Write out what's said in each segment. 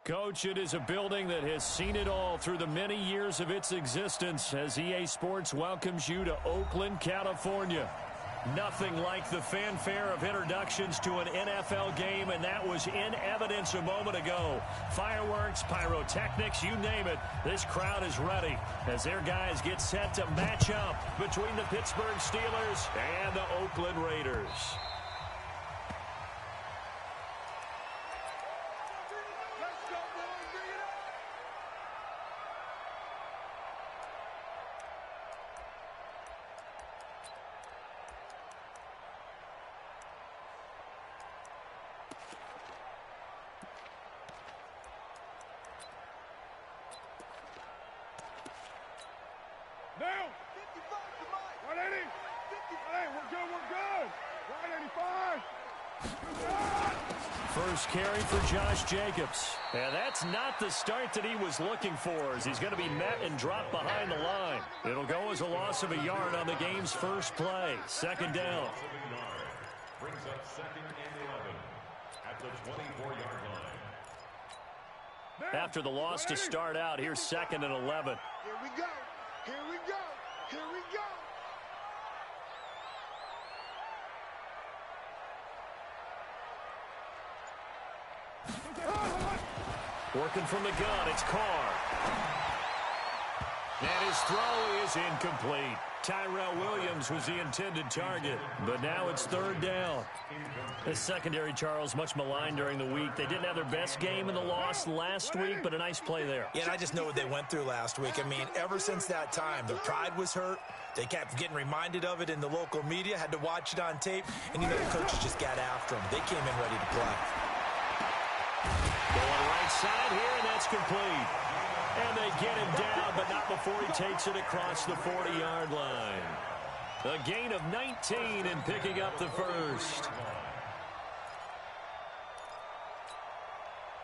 Coach, it is a building that has seen it all through the many years of its existence as EA Sports welcomes you to Oakland, California. Nothing like the fanfare of introductions to an NFL game, and that was in evidence a moment ago. Fireworks, pyrotechnics, you name it. This crowd is ready as their guys get set to match up between the Pittsburgh Steelers and the Oakland Raiders. Down. 180. 180. We're good. 185. First carry for Josh Jacobs. And that's not the start that he was looking for as he's going to be met and dropped behind the line. It'll go as a loss of a yard on the game's first play. Second down. Brings up second and 11 at the 24-yard line. After the loss to start out, here's second and 11. Here we go. Here we go. Here we go. Working from the gun, it's Carr. And his throw is incomplete. Tyrell Williams was the intended target, but now it's third down. This secondary, Charles, much maligned during the week. They didn't have their best game in the loss last week, but a nice play there. Yeah, and I just know what they went through last week. I mean, ever since that time, their pride was hurt. They kept getting reminded of it in the local media, had to watch it on tape, and, you know, the coaches just got after them. They came in ready to play. Going right side here, and that's complete. And they get him down, but not before he takes it across the 40-yard line. A gain of 19 and picking up the first.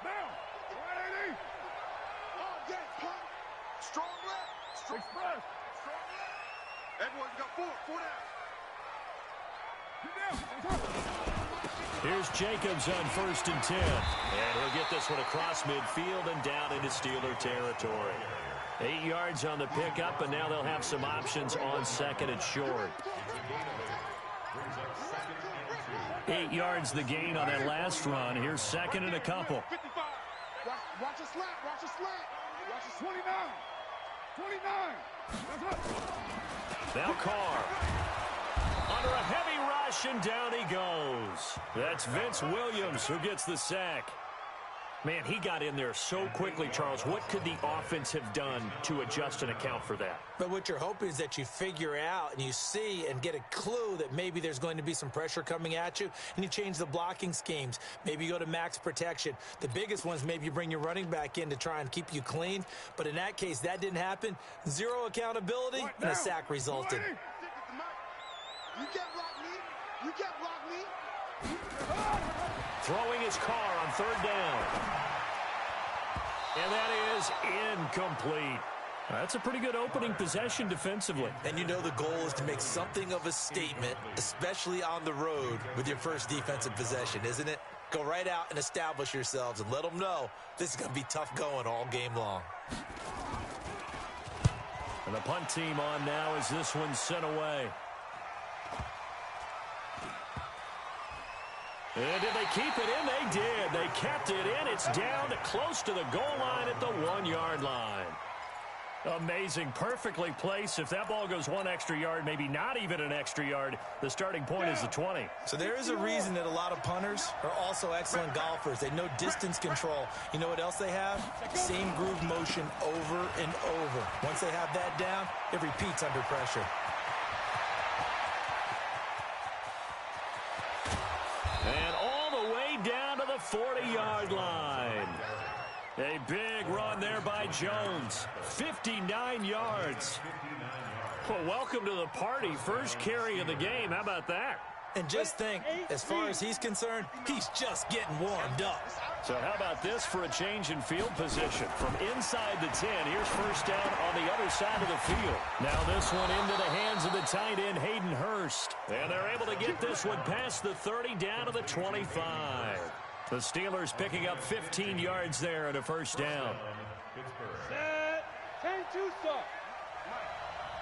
Down. 180. Oh, yeah, pump. Strong left. Strong left. Strong left. Everyone's got four down. Get down. Here's Jacobs on 1st and 10. And he'll get this one across midfield and down into Steeler territory. 8 yards on the pickup, and now they'll have some options on second and short. 8 yards the gain on that last run. Here's second and a couple. 55. Watch a slant. Watch a slant. Watch a 29. 29. That's it. Now Carr. Under a heavy rush, and down he goes. That's Vince Williams who gets the sack. Man, he got in there so quickly, Charles. What could the offense have done to adjust and account for that? But what you're hoping is that you figure out and you see and get a clue that maybe there's going to be some pressure coming at you, and you change the blocking schemes. Maybe you go to max protection. The biggest ones, maybe you bring your running back in to try and keep you clean. But in that case, that didn't happen. Zero accountability, and a sack resulted. You can't block me. You can't block me. Throwing his Carr on third down. And that is incomplete. That's a pretty good opening possession defensively. And you know the goal is to make something of a statement, especially on the road with your first defensive possession, isn't it? Go right out and establish yourselves and let them know this is going to be tough going all game long. And the punt team on now as this one's sent away. And did they keep it in? They did. They kept it in. It's down to close to the goal line at the 1-yard line. Amazing. Perfectly placed. If that ball goes one extra yard, maybe not even an extra yard, the starting point is the 20. So there is a reason that a lot of punters are also excellent golfers. They know distance control. You know what else they have? Same groove motion over and over. Once they have that down, it repeats under pressure. And all the way down to the 40-yard line. A big run there by Jones. 59 yards. Well, welcome to the party. First carry of the game. How about that? And just think, as far as he's concerned, he's just getting warmed up. So how about this for a change in field position? From inside the 10, here's first down on the other side of the field. Now this one into the hands of the tight end, Hayden Hurst. And they're able to get this one past the 30 down to the 25. The Steelers picking up 15 yards there and a first down. Set. 10-2 start.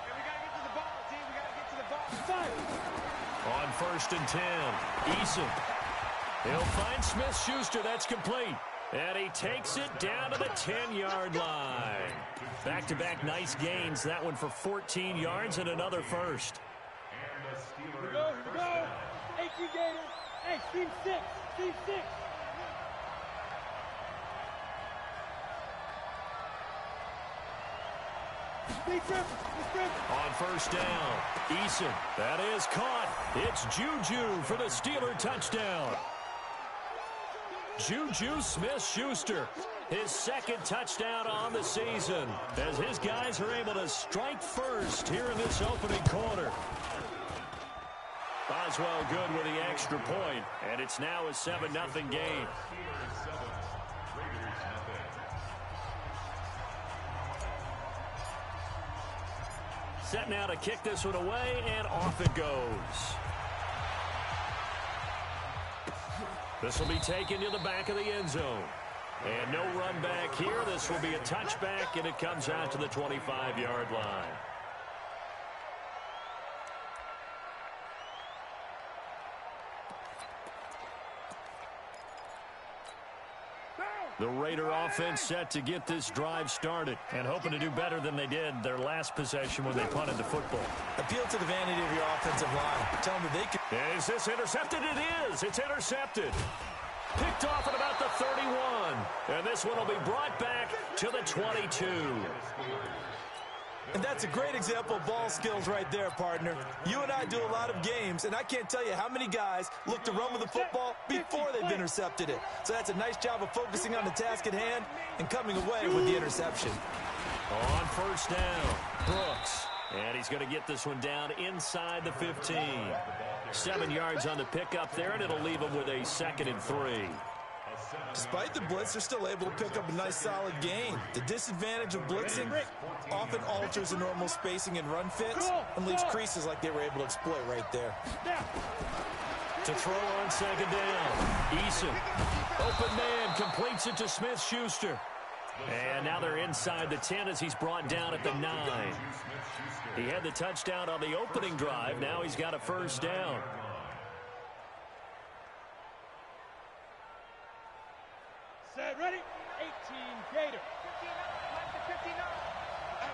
We got to get to the ball, team. We got to get to the ball. On 1st and 10, Eason. He'll find Smith-Schuster. That's complete. And he takes it down to the 10-yard line. Back-to-back nice gains. That one for 14 yards and another first. Here we go. Here we go. 18 Gators. Hey, team 6. Team 6. On 1st down, Eason. That is caught. It's Juju for the Steeler touchdown. Juju Smith-Schuster, his 2nd touchdown on the season, as his guys are able to strike first here in this opening quarter. Boswell good with the extra point, and it's now a 7-0 game. Set now to kick this one away, and off it goes. This will be taken to the back of the end zone. And no run back here. This will be a touchback, and it comes out to the 25-yard line. The Raider offense set to get this drive started and hoping to do better than they did their last possession when they punted the football. Appeal to the vanity of your offensive line. Tell them that they can. Is this intercepted? It is. It's intercepted. Picked off at about the 31. And this one will be brought back to the 22. And that's a great example of ball skills right there, partner. You and I do a lot of games, and I can't tell you how many guys look to run with the football before they've intercepted it. So that's a nice job of focusing on the task at hand and coming away with the interception. On 1st down, Brooks. And he's going to get this one down inside the 15. 7 yards on the pickup there, and it'll leave him with a 2nd and 3. Despite the blitz, they're still able to pick up a nice solid gain. The disadvantage of blitzing often alters the normal spacing and run fits and leaves creases like they were able to exploit right there. To throw on 2nd down, Eason. Open man, completes it to Smith-Schuster. And now they're inside the 10 as he's brought down at the 9. He had the touchdown on the opening drive. Now he's got a first down. Set, ready? 18 Gator. 15 up.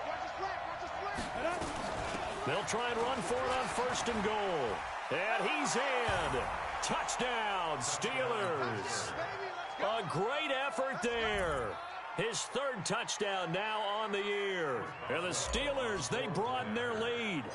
Watch his flag. Watch his flag. They'll try and run for it on 1st and goal. And he's in. Touchdown, Steelers. A great effort there. His 3rd touchdown now on the year. And the Steelers, they broaden their lead.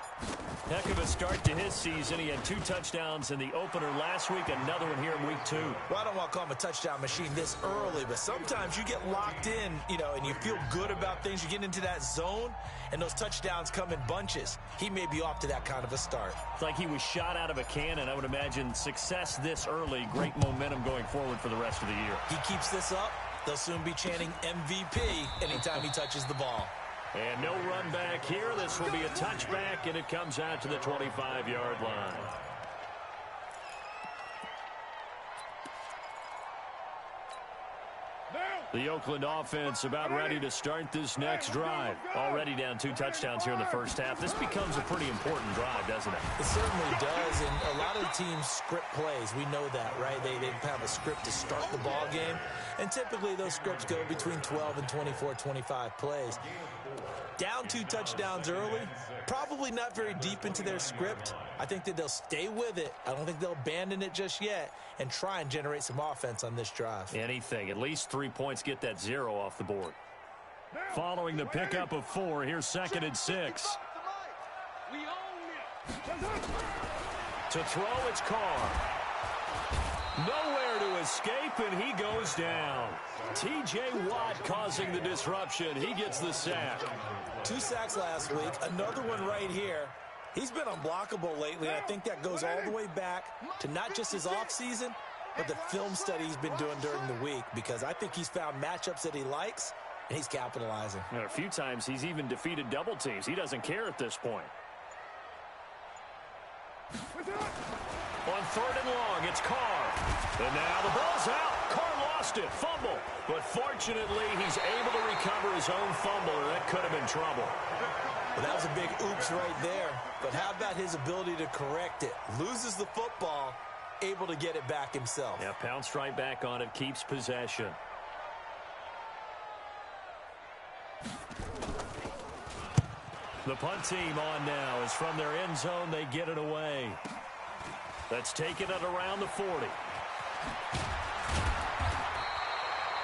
Heck of a start to his season. He had 2 touchdowns in the opener last week, another one here in week 2. Well, I don't want to call him a touchdown machine this early, but sometimes you get locked in, and you feel good about things. You get into that zone, and those touchdowns come in bunches. He may be off to that kind of a start. It's like he was shot out of a cannon. I would imagine success this early, great momentum going forward for the rest of the year. He keeps this up, they'll soon be chanting MVP anytime he touches the ball. And no run back here. This will be a touchback, and it comes out to the 25-yard line. The Oakland offense about ready to start this next drive. Already down 2 touchdowns here in the first half. This becomes a pretty important drive, doesn't it? It certainly does, and a lot of the teams script plays. We know that, right? They have a script to start the ball game, and typically those scripts go between 12 and 24, 25 plays. Down 2 touchdowns early, probably not very deep into their script. I think that they'll stay with it. I don't think they'll abandon it just yet and try and generate some offense on this drive. Anything. At least 3 points, get that 0 off the board. Following the pickup of 4, here's 2nd and 6. To throw, it's Carr. Nowhere to escape, and he goes down. T.J. Watt causing the disruption. He gets the sack. 2 sacks last week, another one right here. He's been unblockable lately, and I think that goes all the way back to not just his offseason, but the film study he's been doing during the week, because I think he's found matchups that he likes, and he's capitalizing. A few times he's even defeated double teams. He doesn't care at this point. On 3rd and long, it's Carr. And now the ball's out. lost it. Fumble. But fortunately, he's able to recover his own fumble, or that could have been trouble. Well, that was a big oops right there. But how about his ability to correct it? Loses the football, able to get it back himself. Yeah, pounced right back on it, keeps possession. The punt team on now is from their end zone. They get it away. That's taken it around the 40.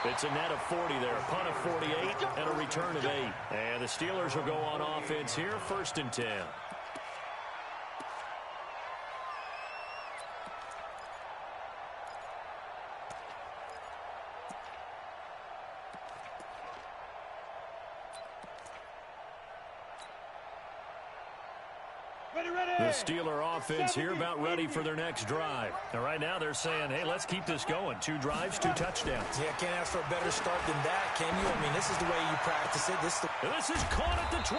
It's a net of 40 there. A punt of 48 and a return of 8. And the Steelers will go on offense here, 1st and 10. The Steeler offense here about ready for their next drive. And right now they're saying, hey, let's keep this going. 2 drives, 2 touchdowns. Yeah, can't ask for a better start than that, can you? I mean, this is the way you practice it. This is caught at the 20.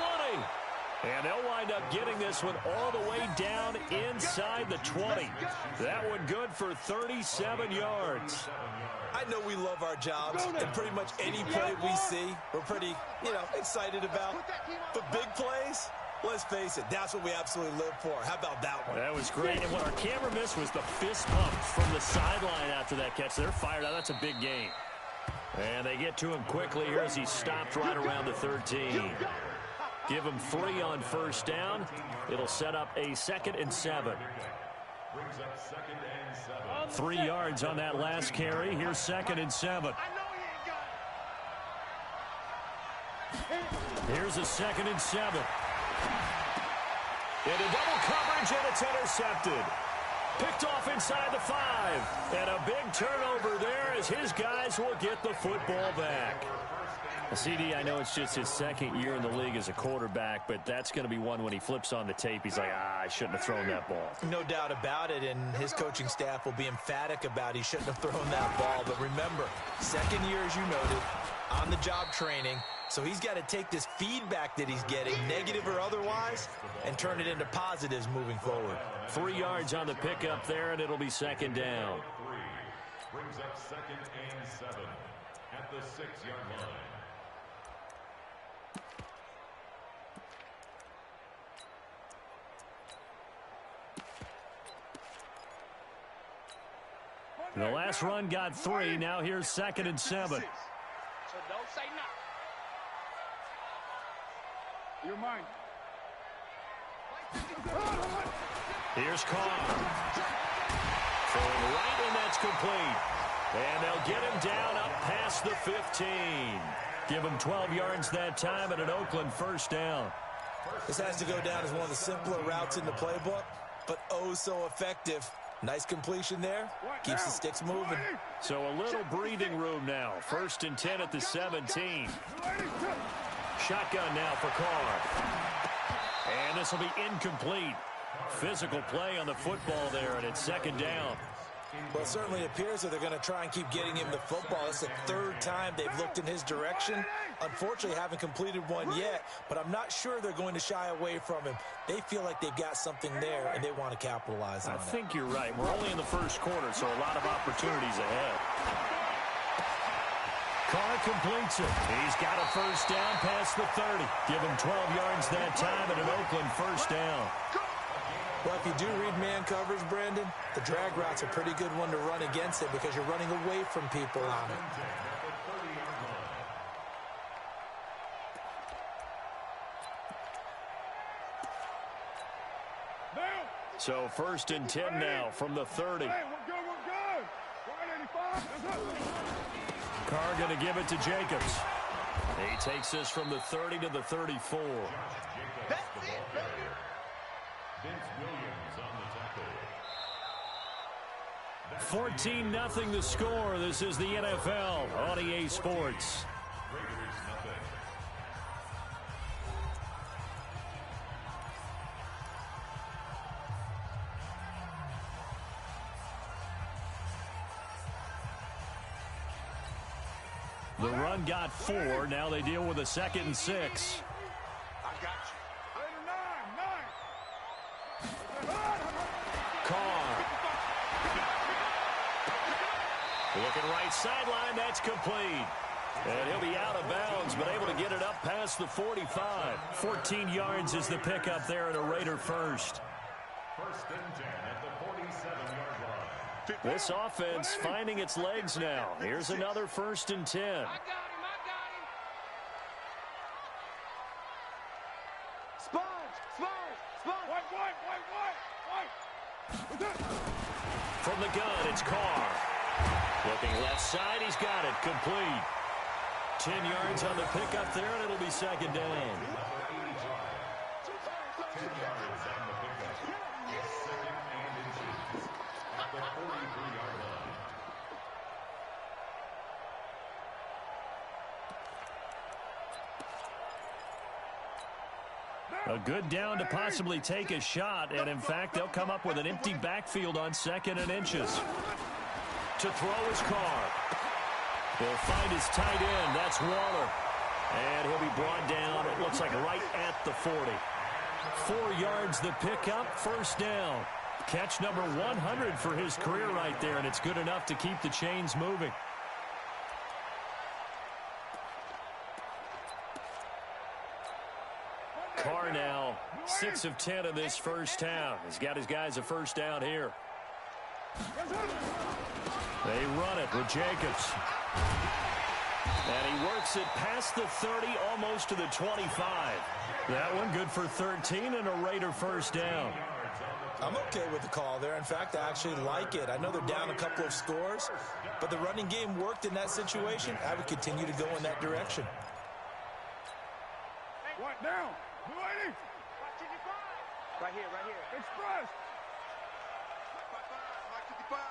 And they'll wind up getting this one all the way down inside the 20. That one good for 37 yards. I know we love our jobs, and pretty much any play we see, we're pretty, excited about. But big plays, let's face it, that's what we absolutely live for. How about that one? That was great. And what our camera missed was the fist pump from the sideline after that catch. They're fired out. That's a big gain. And they get to him quickly here as he stopped right around the 13. Give him 3 on 1st down. It'll set up a 2nd and 7. 3 yards on that last carry. Here's 2nd and 7. Here's a 2nd and 7. Into double coverage, and it's intercepted. Picked off inside the 5. And a big turnover there as his guys will get the football back. CD, I know it's just his 2nd year in the league as a quarterback, but that's going to be one when he flips on the tape. He's like, I shouldn't have thrown that ball. No doubt about it, and his coaching staff will be emphatic about he shouldn't have thrown that ball. But remember, 2nd year, as you noted, on-the-job training. So he's got to take this feedback that he's getting, negative or otherwise, and turn it into positives moving forward. 3 yards on the pickup there, and it'll be 2nd down. Brings up 2nd and 7 at the 6-yard line. The last run got 3. Now here's 2nd and 7. So don't say no. You're mine. Here's Carr. Throwing right, and that's complete. And they'll get him down up past the 15. Give him 12 yards that time and an Oakland 1st down. This has to go down as one of the simpler routes in the playbook, but oh so effective. Nice completion there. Keeps the sticks moving. So a little breathing room now. 1st and 10 at the 17. Shotgun now for Carr. And this will be incomplete. Physical play on the football there, and it's 2nd down. Well, it certainly appears that they're going to try and keep getting him the football. It's the 3rd time they've looked in his direction. Unfortunately, haven't completed one yet, but I'm not sure they're going to shy away from him. They feel like they've got something there, and they want to capitalize on it. I think you're right. We're only in the 1st quarter, so a lot of opportunities ahead. Carr completes it. He's got a 1st down past the 30. Give him 12 yards that time and an Oakland 1st down. Well, if you do read man coverage, Brandon, the drag route's a pretty good one to run against it because you're running away from people on it. So 1st and 10 now from the 30. Hey, we're good. 185. Carr going to give it to Jacobs. He takes this from the 30 to the 34. Vince Williams on the tackle. 14-0 the score. This is the NFL on EA Sports. Raiders nothing. The run got 4. Now they deal with a 2nd and 6. I got you. 9. Carr. Looking right sideline, that's complete. And he'll be out of bounds, but able to get it up past the 45. 14 yards is the pickup there at a Raider first. First and 10 at the 47-yard line. This offense finding its legs now. Here's another 1st and 10. I got him. Sponge. White. From the gun, it's Carr. Looking left side, he's got it. Complete. 10 yards on the pickup there, and it'll be 2nd down. 10 yards on the pickup. 2nd and inches at the 43-yard line. A good down to possibly take a shot, and in fact, they'll come up with an empty backfield on 2nd and inches. To throw is Carr. He'll find his tight end. That's Waller. And he'll be brought down, it looks like right at the 40. 4 yards the pickup, 1st down. Catch number 100 for his career right there, and it's good enough to keep the chains moving. Carr now 6 of 10 in this first half. He's got his guys a 1st down here. They run it with Jacobs. And he works it past the 30, almost to the 25. That one good for 13 and a Raider 1st down. I'm okay with the call there. In fact, I actually like it. I know they're down a couple of scores, but the running game worked in that situation. I would continue to go in that direction. What now? Right here. Express. Mike 55.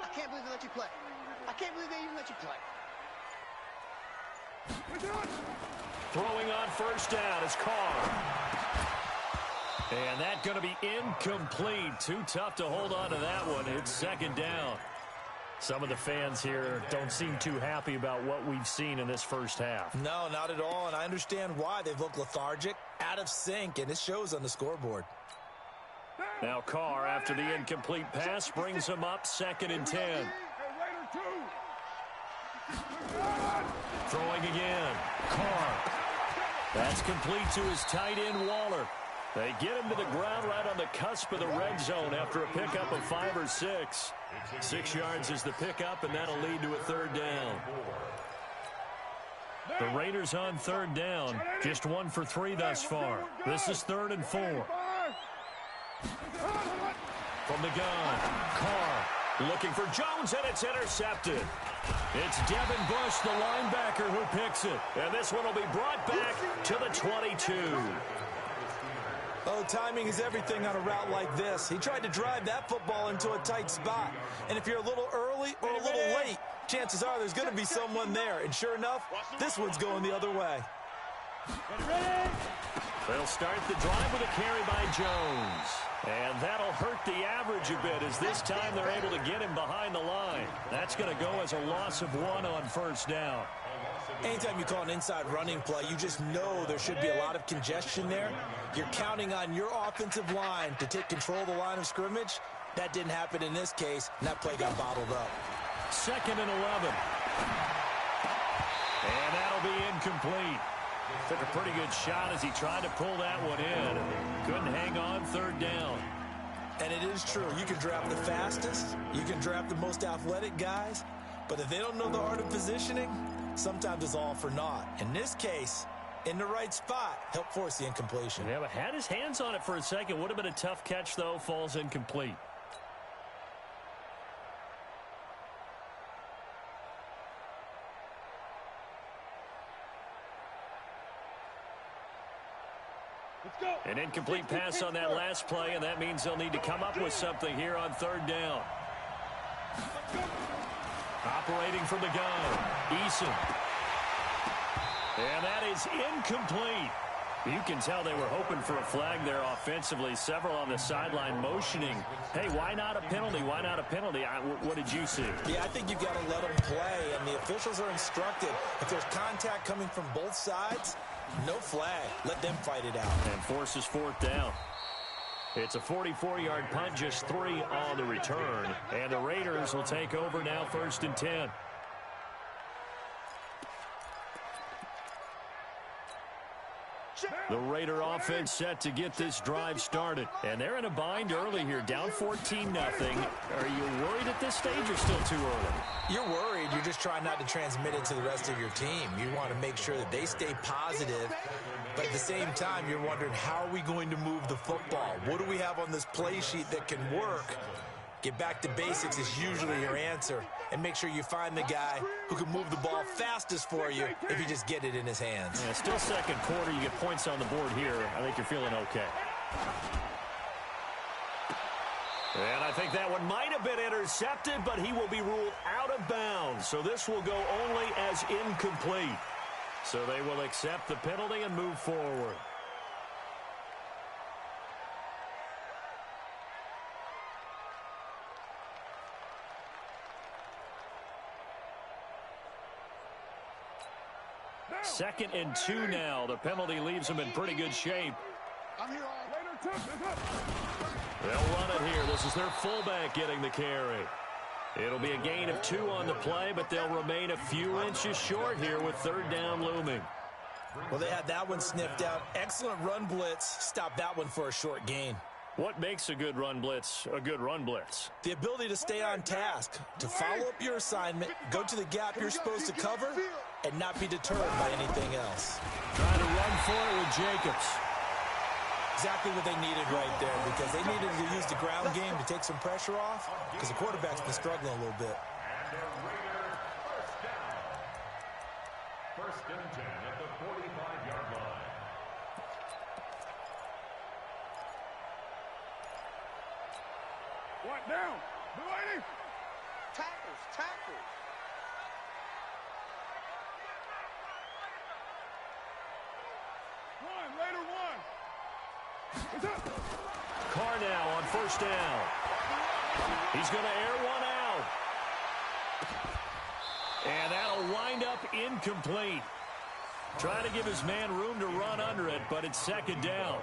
I can't believe they let you play. I can't believe they even let you play. Throwing on 1st down is Carr. And that's going to be incomplete. Too tough to hold on to that one. It's 2nd down. Some of the fans here don't seem too happy about what we've seen in this first half. No, not at all, and I understand why. They've looked lethargic, out of sync, and it shows on the scoreboard. Now Carr, after the incomplete pass, brings him up 2nd and 10. Throwing again. Carr. That's complete to his tight end, Waller. They get him to the ground right on the cusp of the red zone after a pickup of 5 or 6. 6 yards is the pickup, and that'll lead to a 3rd down. The Raiders on 3rd down. Just 1 for 3 thus far. This is 3rd and 4. From the gun, Carr looking for Jones, and it's intercepted. It's Devin Bush, the linebacker, who picks it. And this one will be brought back to the 22. Oh, timing is everything on a route like this. He tried to drive that football into a tight spot. And if you're a little early or a little late, chances are there's going to be someone there. And sure enough, this one's going the other way. They'll start the drive with a carry by Jones. And that'll hurt the average a bit as this time they're able to get him behind the line. That's going to go as a loss of 1 on 1st down. Anytime you call an inside running play, you just know there should be a lot of congestion there. You're counting on your offensive line to take control of the line of scrimmage. That didn't happen in this case, and that play got bottled up. 2nd and 11. And that'll be incomplete. Took a pretty good shot as he tried to pull that one in. Couldn't hang on 3rd down. And it is true. You can draft the fastest. You can draft the most athletic guys. But if they don't know the art of positioning, sometimes it's all for naught. In this case, in the right spot, helped force the incompletion. Yeah, but had his hands on it for a second. Would have been a tough catch, though. Falls incomplete. An incomplete pass on that last play, and that means they'll need to come up with something here on 3rd down. Operating from the gun, Eason. And that is incomplete. You can tell they were hoping for a flag there offensively. Several on the sideline motioning. Hey, why not a penalty? Why not a penalty? What did you see? Yeah, I think you've got to let them play, and the officials are instructed. If there's contact coming from both sides, no flag. Let them fight it out. And forces 4th down. It's a 44-yard punt, just 3 on the return. And the Raiders will take over now, 1st and 10. The Raider offense set to get this drive started. And they're in a bind early here, down 14-0. Are you worried at this stage or still too early? You're worried. You're just trying not to transmit it to the rest of your team. You want to make sure that they stay positive. But at the same time, you're wondering, how are we going to move the football? What do we have on this play sheet that can work? Get back to basics is usually your answer. And make sure you find the guy who can move the ball fastest for you if you just get it in his hands. Yeah, still second quarter. You get points on the board here. I think you're feeling okay. And I think that one might have been intercepted, but he will be ruled out of bounds. So this will go only as incomplete. So they will accept the penalty and move forward. Second and 2 now. The penalty leaves them in pretty good shape. They'll run it here. This is their fullback getting the carry. It'll be a gain of 2 on the play, but they'll remain a few inches short here with 3rd down looming. Well, they had that one sniffed out. Excellent run blitz. Stop that one for a short gain. What makes a good run blitz a good run blitz? The ability to stay on task, to follow up your assignment, go to the gap you're supposed to cover, and not be deterred by anything else. Trying to run for it with Jacobs. Exactly what they needed right there, because they needed to use the ground game to take some pressure off, because the quarterback's been struggling a little bit. First and 10 at the 45-yard line. What down? The lady. Tackles. One, later one. It's up. Carr now on 1st down. He's going to air one out. And that'll wind up incomplete. Trying to give his man room to run under it, but it's 2nd down.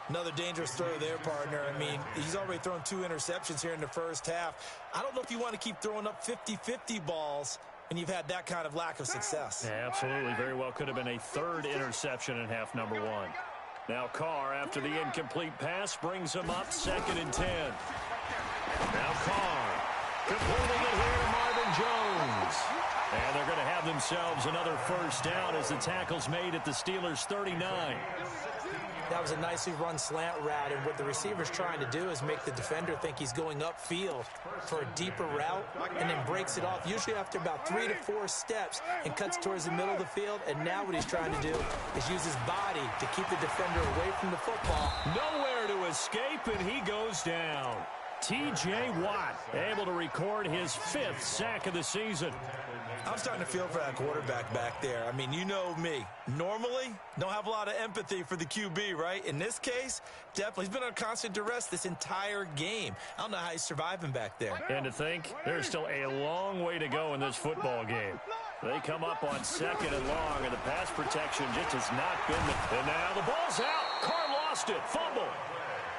Another dangerous throw there, partner. I mean, he's already thrown 2 interceptions here in the first half. I don't know if you want to keep throwing up 50-50 balls when you've had that kind of lack of success. Yeah, absolutely. Very well could have been a 3rd interception in half number 1. Now Carr, after the incomplete pass, brings him up 2nd and 10. Now Carr completing it here to Marvin Jones. And they're going to have themselves another 1st down as the tackle's made at the Steelers' 39. That was a nicely run slant route, and what the receiver's trying to do is make the defender think he's going upfield for a deeper route, and then breaks it off, usually after about 3 to 4 steps, and cuts towards the middle of the field. And now what he's trying to do is use his body to keep the defender away from the football. Nowhere to escape, and he goes down. T.J. Watt able to record his 5th sack of the season. I'm starting to feel for that quarterback back there. I mean, you know me. Normally, don't have a lot of empathy for the QB, right? In this case, definitely. He's been on constant duress this entire game. I don't know how he's surviving back there. And to think, there's still a long way to go in this football game. They come up on 2nd and long, and the pass protection just has not been there. And now the ball's out. Carr lost it. Fumble.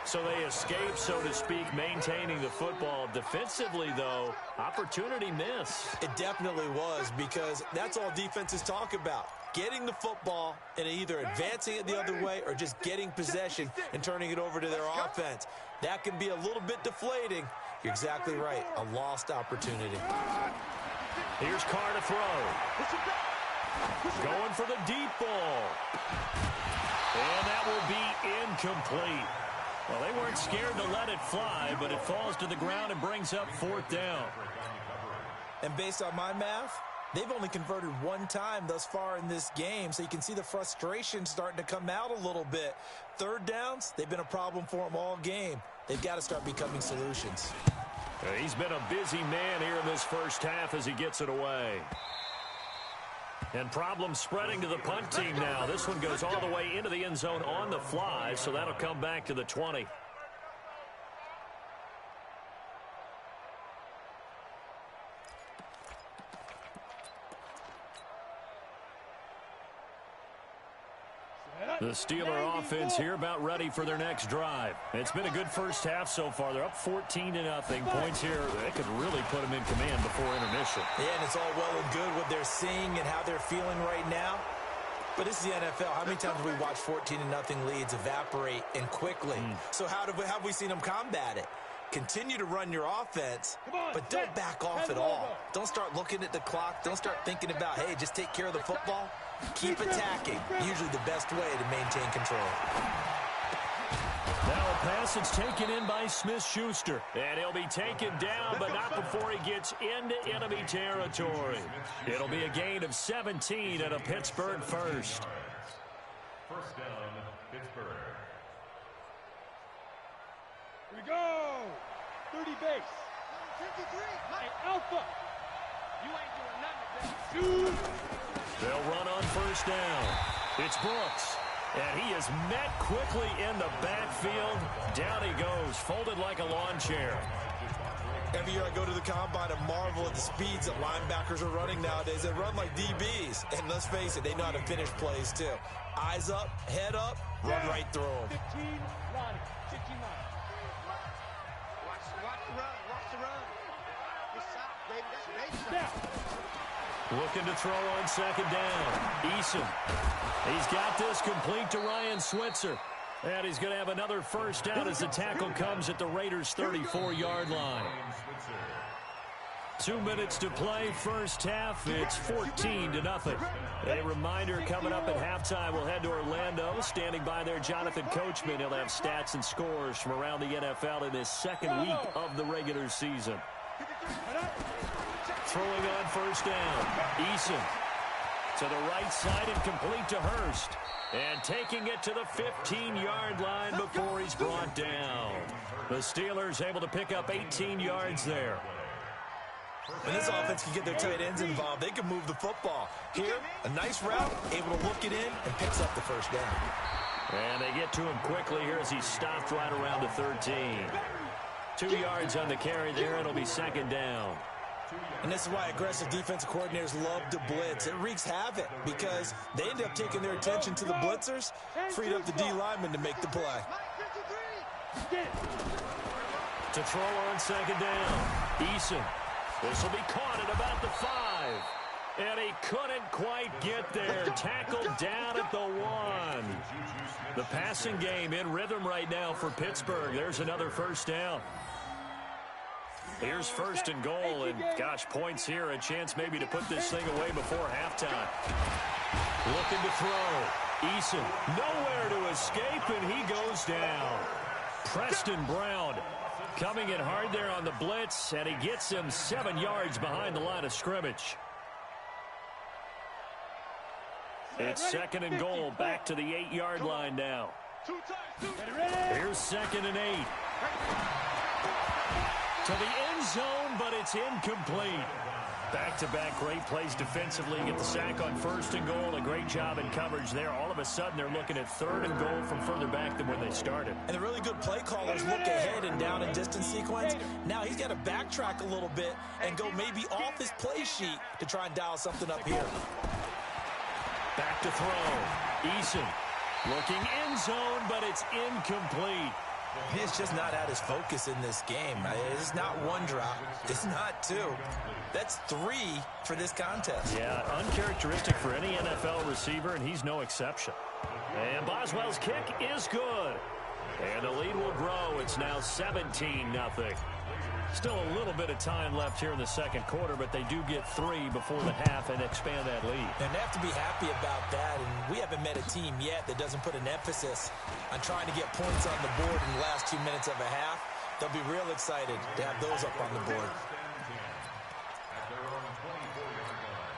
So they escape, so to speak, maintaining the football. Defensively, though, opportunity miss. It definitely was, because that's all defenses talk about. Getting the football and either advancing it the other way or just getting possession and turning it over to their offense. That can be a little bit deflating. You're exactly right. A lost opportunity. Here's Carr to throw. Going for the deep ball. And that will be incomplete. Well, they weren't scared to let it fly, but it falls to the ground and brings up 4th down. And based on my math, they've only converted 1 time thus far in this game, so you can see the frustration starting to come out a little bit. 3rd downs, they've been a problem for them all game. They've got to start becoming solutions. He's been a busy man here in this first half as he gets it away. And problems spreading to the punt team now. This one goes all the way into the end zone on the fly, so that'll come back to the 20. The Steeler offense here about ready for their next drive. It's been a good first half so far. They're up 14-0. Points here, they could really put them in command before intermission. Yeah, and it's all well and good what they're seeing and how they're feeling right now. But this is the NFL. How many times have we watched 14-0 leads evaporate and quickly? So how have we seen them combat it? Continue to run your offense, but don't back off at all. Don't start looking at the clock. Don't start thinking about, hey, just take care of the football. Keep attacking. Usually the best way to maintain control. Now a pass that's taken in by Smith-Schuster. And he'll be taken down, but not before he gets into enemy territory. It'll be a gain of 17 and a Pittsburgh first. First down, Pittsburgh. Here we go. 30 base. 53. Hey, Alpha. You ain't doing nothing today. They'll run on first down. It's Brooks. And he is met quickly in the backfield. Down he goes, folded like a lawn chair. Every year I go to the combine and marvel at the speeds that linebackers are running nowadays. They run like DBs. And let's face it, they know how to finish plays too. Eyes up, head up, run right through them. 15, Lonnie. 15, Lonnie. Watch the run. Watch the run. It's south, baby. That's base. Snap. Looking to throw on second down. Eason. He's got this complete to Ryan Switzer. And he's going to have another first down as the tackle comes at the Raiders' 34-yard line. 2 minutes to play first half. It's 14-0. A reminder coming up at halftime. We'll head to Orlando. Standing by there, Jonathan Coachman. He'll have stats and scores from around the NFL in this second week of the regular season. Throwing on first down. Eason to the right side and complete to Hurst. And taking it to the 15-yard line before he's brought down. The Steelers able to pick up 18 yards there. When this offense can get their tight ends involved, they can move the football. Here, a nice route, able to look it in, and picks up the first down. And they get to him quickly here as he's stopped right around the 13. 2 yards on the carry there. It'll be second down. And this is why aggressive defensive coordinators love to blitz. It wreaks havoc because they end up taking their attention to the blitzers, freed up the D lineman to make the play. To throw on second down. Eason. This will be caught at about the 5. And he couldn't quite get there. Tackled down at the 1. The passing game in rhythm right now for Pittsburgh. There's another first down. Here's first and goal, and gosh, points here, a chance maybe to put this thing away before halftime. Looking to throw. Eason, nowhere to escape, and he goes down. Preston Brown coming in hard there on the blitz, and he gets him 7 yards behind the line of scrimmage. It's second and goal, back to the 8-yard line now. Here's second and 8. To the end zone, but it's incomplete. Back-to-back great plays defensively. Get the sack on first and goal. A great job in coverage there. All of a sudden, they're looking at third and goal from further back than when they started. And the really good play callers look ahead and down and distance sequence. Now he's got to backtrack a little bit and go maybe off his play sheet to try and dial something up here. Back to throw. Eason looking end zone, but it's incomplete. He's just not at his focus in this game. It's not one drop. It's not two. That's 3 for this contest. Yeah, uncharacteristic for any NFL receiver, and he's no exception. And Boswell's kick is good. And the lead will grow. It's now 17-0. Still a little bit of time left here in the second quarter, but they do get 3 before the half and expand that lead. And they have to be happy about that. And we haven't met a team yet that doesn't put an emphasis on trying to get points on the board in the last 2 minutes of a half. They'll be real excited to have those up on the board. At their own 24-yard line.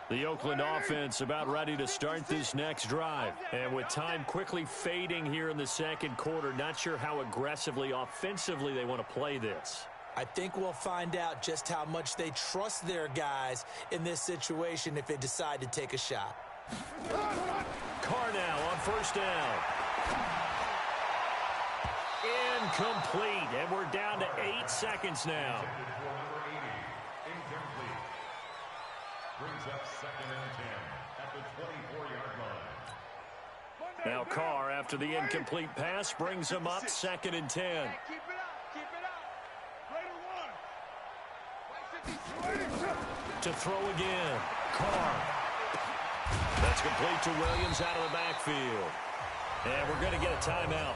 The Oakland offense about ready to start this next drive. And with time quickly fading here in the second quarter, not sure how aggressively, offensively they want to play this. I think we'll find out just how much they trust their guys in this situation if they decide to take a shot. Carr now on first down. Incomplete, and we're down to 8 seconds now. Incomplete. Brings up 2nd and 10 at the 24-yard line. Now Carr, after the incomplete pass, brings him up 2nd and 10. Keep it up. Keep it up. To throw again. Carr. That's complete to Williams out of the backfield. And we're going to get a timeout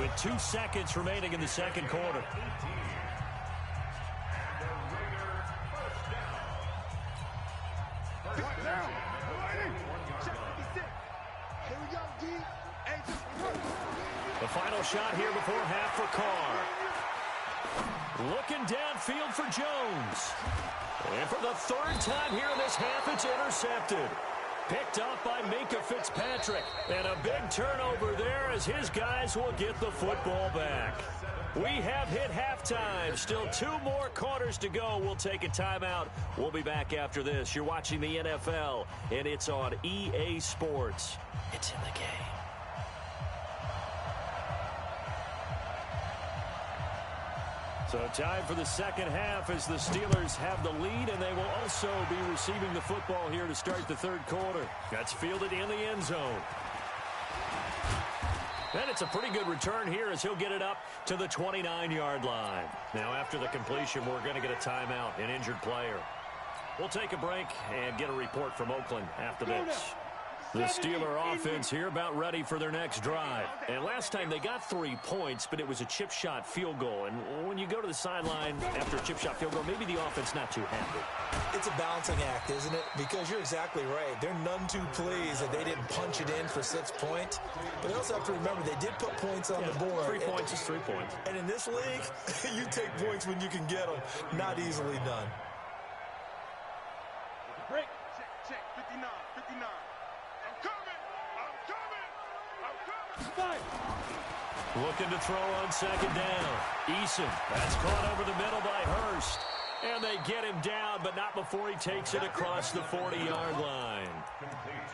with 2 seconds remaining in the second quarter. The final shot here before half for Carr. Looking downfield for Jones. And for the 3rd time here in this half, it's intercepted. Picked up by Minkah Fitzpatrick. And a big turnover there as his guys will get the football back. We have hit halftime. Still 2 more quarters to go. We'll take a timeout. We'll be back after this. You're watching the NFL, and it's on EA Sports. It's in the game. So time for the second half as the Steelers have the lead, and they will also be receiving the football here to start the third quarter. That's fielded in the end zone. And it's a pretty good return here as he'll get it up to the 29-yard line. Now after the completion, we're going to get a timeout, an injured player. We'll take a break and get a report from Oakland after this. The Steeler offense here about ready for their next drive. And last time they got 3 points, but it was a chip shot field goal. And when you go to the sideline after a chip shot field goal, maybe the offense not too happy. It's a balancing act, isn't it? Because you're exactly right. They're none too pleased that they didn't punch it in for 6 points. But you also have to remember they did put points on the board. 3 points is 3 points. And in this league, you take points when you can get them. Not easily done. Break. Check. 59. 59. I'm coming. Looking to throw on second down. Eason. That's caught over the middle by Hurst. And they get him down, but not before he takes it across the 40-yard line.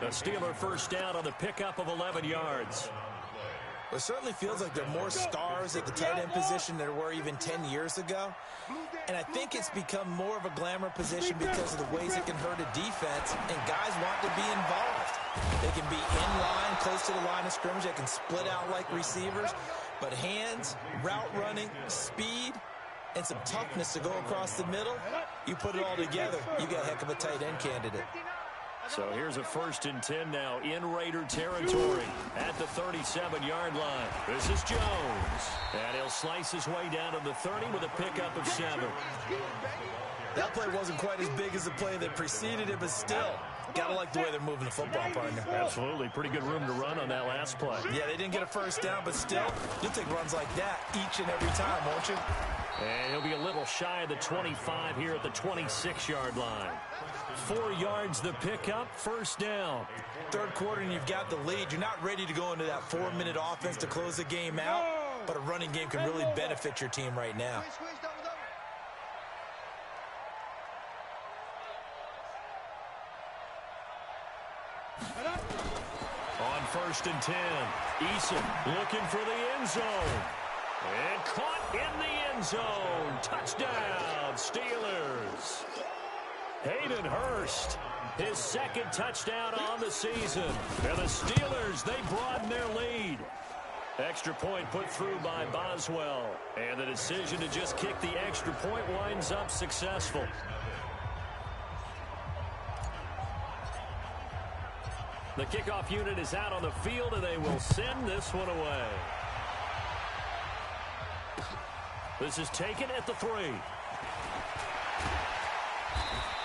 A Steeler first down on the pickup of 11 yards. It certainly feels like there are more stars at the tight end position than there were even 10 years ago. And I think it's become more of a glamour position because of the ways it can hurt a defense, and guys want to be involved. They can be in line, close to the line of scrimmage. They can split out like receivers. But hands, route running, speed, and some toughness to go across the middle, you put it all together, you got a heck of a tight end candidate. So here's a 1st and 10 now in Raider territory at the 37-yard line. This is Jones. And he'll slice his way down to the 30 with a pickup of 7. That play wasn't quite as big as the play that preceded it, but still, gotta like the way they're moving the football, partner. Absolutely. Pretty good room to run on that last play. Yeah, they didn't get a first down, but still, you'll take runs like that each and every time, won't you? And he'll be a little shy of the 25 here at the 26-yard line. 4 yards the pickup, first down. Third quarter and you've got the lead. You're not ready to go into that 4-minute offense to close the game out, but a running game can really benefit your team right now. On 1st and 10, Eason looking for the end zone. And caught in the end zone. Touchdown, Steelers. Hayden Hurst, his 2nd touchdown on the season. And the Steelers, they broaden their lead. Extra point put through by Boswell. And the decision to just kick the extra point winds up successful. The kickoff unit is out on the field, and they will send this one away. This is taken at the 3.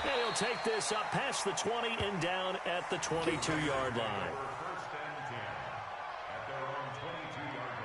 And he'll take this up past the 20 and down at the 22-yard line. First and 10 at their own 22-yard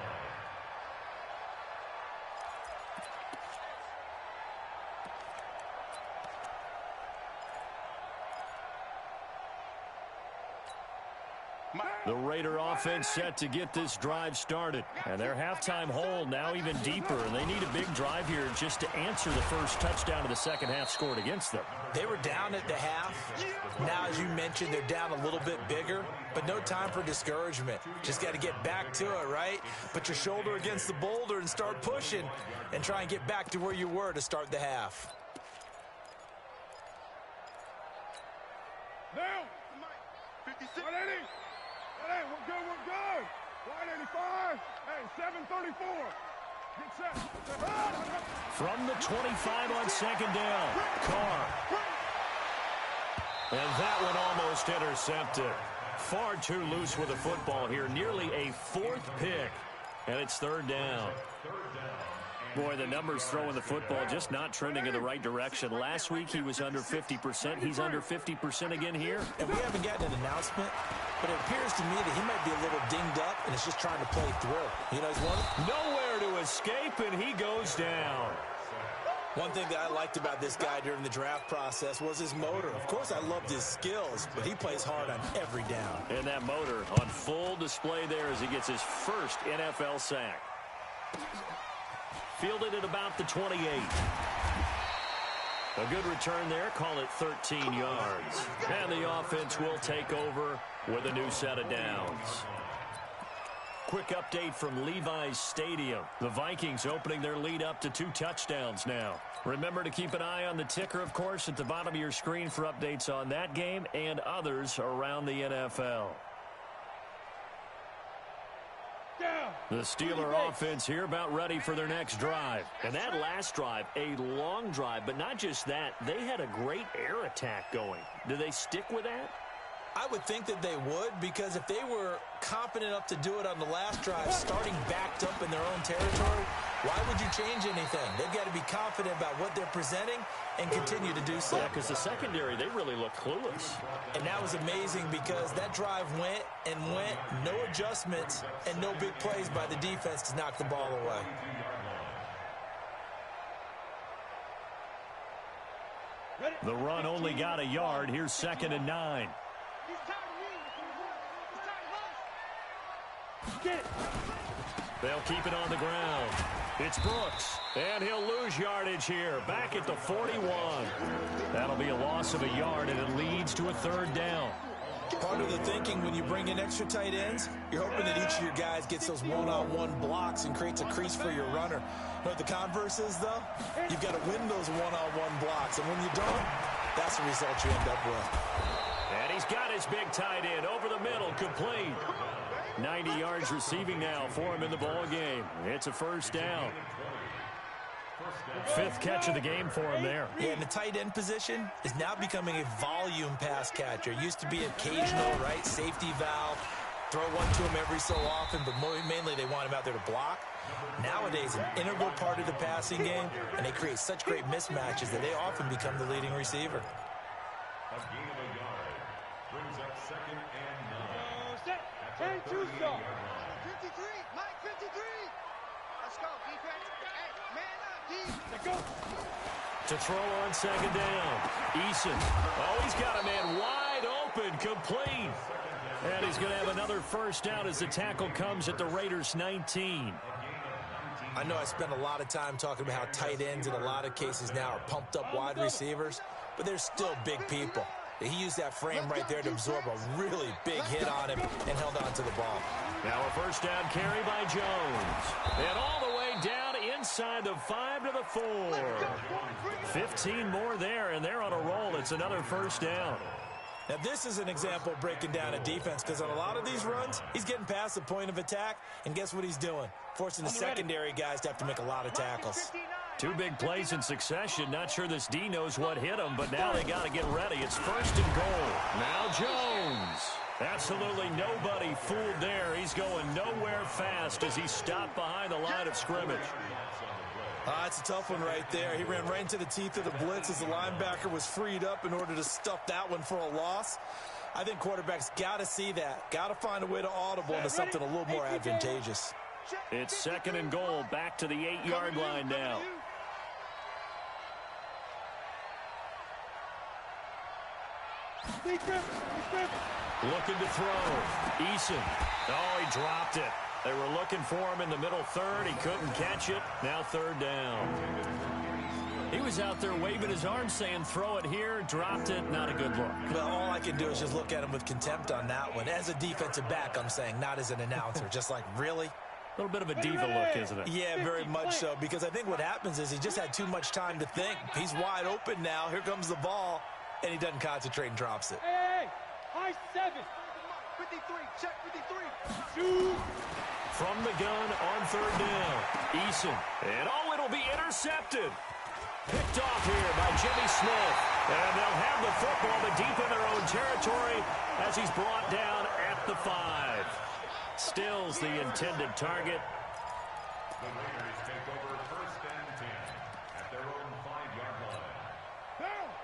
line. The Raider offense set to get this drive started. And their halftime hole now even deeper. And they need a big drive here just to answer the first touchdown of the second half scored against them. They were down at the half. Now, as you mentioned, they're down a little bit bigger. But no time for discouragement. Just got to get back to it, right? Put your shoulder against the boulder and start pushing. And try and get back to where you were to start the half. Now, 56. 180. Hey, we're good, we're good. 185. Hey, 734. Get set. From the 25 on second down, Carr. And that one almost intercepted. Far too loose with the football here. Nearly a fourth pick. And it's third down. Boy, the numbers throwing the football just not trending in the right direction. Last week he was under 50%. He's under 50% again here. And we haven't gotten an announcement, but it appears to me that he might be a little dinged up and is just trying to play through. You know, he's nowhere to escape, and he goes down. One thing that I liked about this guy during the draft process was his motor. Of course, I loved his skills, but he plays hard on every down. And that motor on full display there as he gets his first NFL sack. Fielded at about the 28. A good return there. Call it 13 yards. And the offense will take over with a new set of downs. Quick update from Levi's Stadium. The Vikings opening their lead up to 2 touchdowns now. Remember to keep an eye on the ticker, of course, at the bottom of your screen for updates on that game and others around the NFL. The Steeler offense here about ready for their next drive. And that last drive, a long drive, but not just that. They had a great air attack going. Do they stick with that? I would think that they would, because if they were confident enough to do it on the last drive, starting backed up in their own territory, why would you change anything? They've got to be confident about what they're presenting and continue to do so. Yeah, because the secondary, they really look clueless. And that was amazing because that drive went and went, no adjustments, and no big plays by the defense to knock the ball away. The run only got a yard. Here's 2nd and 9. They'll keep it on the ground. It's Brooks, and he'll lose yardage here. Back at the 41. That'll be a loss of a yard, and it leads to a 3rd down. Part of the thinking when you bring in extra tight ends, you're hoping that each of your guys gets those one-on-one blocks and creates a crease for your runner. You know what the converse is, though? You've got to win those one-on-one blocks, and when you don't, that's the result you end up with. And he's got his big tight end over the middle, complete. 90 yards receiving now for him in the ball game. It's a 1st down. 5th catch of the game for him there. Yeah, and the tight end position is now becoming a volume pass catcher. It used to be occasional, right, safety valve. Throw one to him every so often, but mainly they want him out there to block. Nowadays, an integral part of the passing game, and they create such great mismatches that they often become the leading receiver. A gain of a yard brings up 2nd and 9. Set. 10-2 stop. 53. Mike, 53. Let's go, defense. Hey, man up, D. Let's go. To throw on 2nd down. Eason. Oh, he's got a man wide open, complete. And he's going to have another 1st down as the tackle comes at the Raiders' 19. I know I spent a lot of time talking about how tight ends in a lot of cases now are pumped up wide receivers, but they're still big people. He used that frame right there to absorb a really big hit on him and held on to the ball. Now a 1st down carry by Jones. And all the way down inside the 5 to the 4. 15 more there, and they're on a roll. It's another 1st down. Now, this is an example of breaking down a defense, because on a lot of these runs, he's getting past the point of attack, and guess what he's doing? Forcing the secondary guys to have to make a lot of tackles. 2 big plays in succession. Not sure this D knows what hit him, but now they got to get ready. It's 1st and goal. Now Jones. Absolutely nobody fooled there. He's going nowhere fast as he stopped behind the line of scrimmage. It's a tough one right there. He ran right into the teeth of the blitz as the linebacker was freed up in order to stuff that one for a loss. I think quarterbacks got to see that. Got to find a way to audible into something a little more advantageous. It's 2nd and goal. Back to the 8-yard line now. Looking to throw. Eason. Oh, he dropped it. They were looking for him in the middle third. He couldn't catch it. Now third down. He was out there waving his arms saying, throw it here, dropped it, not a good look. Well, all I can do is just look at him with contempt on that one. As a defensive back, I'm saying, not as an announcer. Just like, really? A little bit of a diva look, isn't it? Yeah, very much so, because I think what happens is he just had too much time to think. He's wide open now. Here comes the ball, and he doesn't concentrate and drops it. Hey, high 7. 53, check 53. Shoot. From the gun on third down. Eason. And oh, it'll be intercepted. Picked off here by Jimmy Smith. And they'll have the football but deep in their own territory as he's brought down at the 5. Stills the intended target. The Raiders take over first and 10 at their own 5-yard line.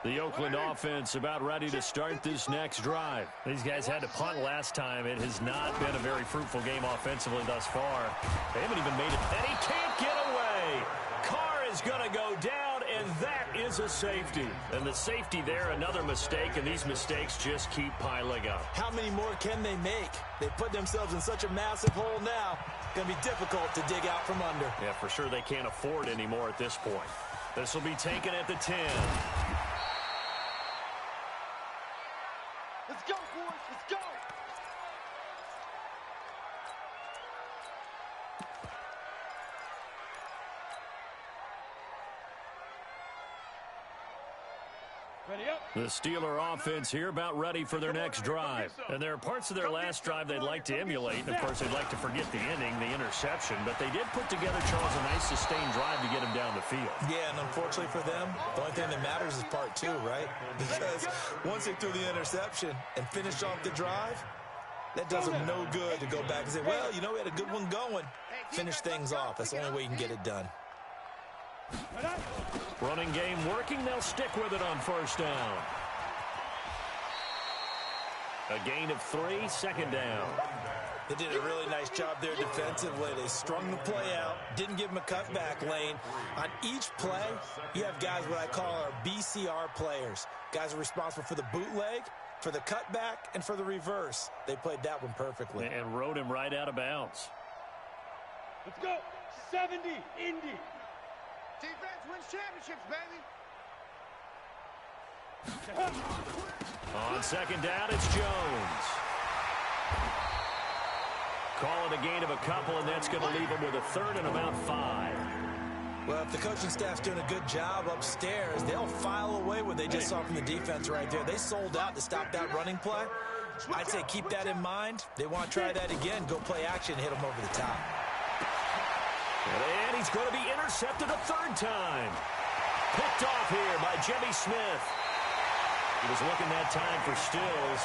The Oakland offense about ready to start this next drive. These guys had to punt last time. It has not been a very fruitful game offensively thus far. They haven't even made it. And he can't get away. Carr is going to go down, and that is a safety. And the safety there, another mistake, and these mistakes just keep piling up. How many more can they make? They put themselves in such a massive hole now. Going to be difficult to dig out from under. Yeah, for sure they can't afford any more at this point. This will be taken at the 10. Let's go, boys. Let's go. Ready up. The Steeler offense here about ready for their next drive. And there are parts of their last drive they'd like to emulate. And, of course, they'd like to forget the inning, the interception. But they did put together, Charles, a nice sustained drive to get him down the field. Yeah, and unfortunately for them, the only thing that matters is part 2, right? Because once they threw the interception and finished off the drive, that does them no good to go back and say, well, you know, we had a good one going. Finish things off. That's the only way you can get it done. Running game working. They'll stick with it on first down. A gain of 3, second down. They did a really nice job there defensively. They strung the play out, didn't give him a cutback lane. On each play, you have guys what I call our BCR players. Guys are responsible for the bootleg, for the cutback, and for the reverse. They played that one perfectly. And rode him right out of bounds. Let's go. 70, Indy. Defense wins championships, baby. On second down, it's Jones. Call it a gain of a couple, and that's going to leave him with a third and about 5. Well, if the coaching staff's doing a good job upstairs, they'll file away what they just saw from the defense right there. They sold out to stop that running play. I'd say keep that in mind. They want to try that again, go play action, hit them over the top. And he's going to be intercepted a third time. Picked off here by Jimmy Smith. He was looking that time for Stills.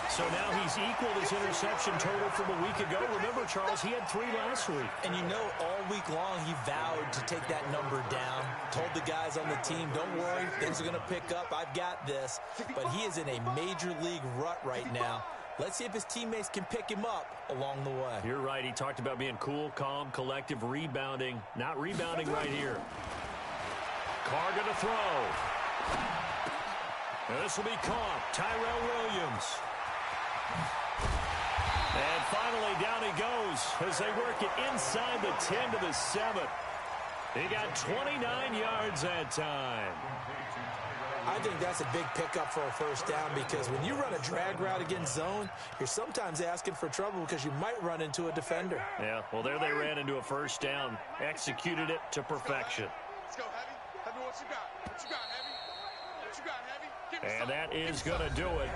So now he's equaled his interception total from a week ago. Remember, Charles, he had 3 last week. And you know, all week long he vowed to take that number down. Told the guys on the team, don't worry, things are going to pick up. I've got this. But he is in a major league rut right now. Let's see if his teammates can pick him up along the way. You're right. He talked about being cool, calm, collective, rebounding. Not rebounding right here. Carr going to throw. This will be caught. Tyrell Williams. And finally, down he goes as they work it inside the 10 to the 7. He got 29 yards that time. I think that's a big pickup for a first down because when you run a drag route against zone, you're sometimes asking for trouble because you might run into a defender. Yeah, well, there they ran into a first down. Executed it to perfection. Let's go, Heavy. Heavy, what you got? What you got, Heavy? What you got, Heavy? Give me And some. that is going to do it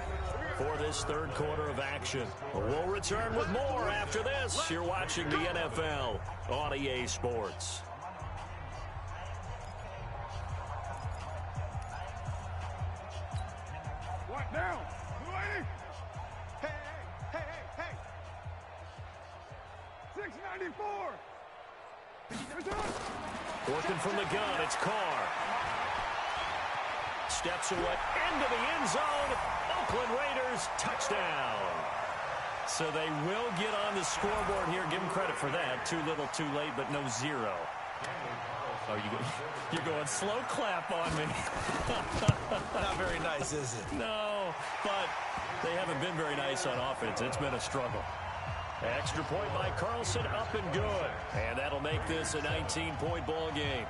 for this third quarter of action. We'll return with more after this. You're watching the NFL on EA Sports. What now? Lady? Hey, hey, hey, hey, hey. 694. Working from the gun, it's Carr. Steps away into the end zone. Oakland Raiders touchdown. So they will get on the scoreboard here. Give them credit for that. Too little, too late, but no 0. Oh, you're going slow clap on me. Not very nice, is it? No. but they haven't been very nice on offense. It's been a struggle. Extra point by Carlson, up and good. And that'll make this a 19-point ball game.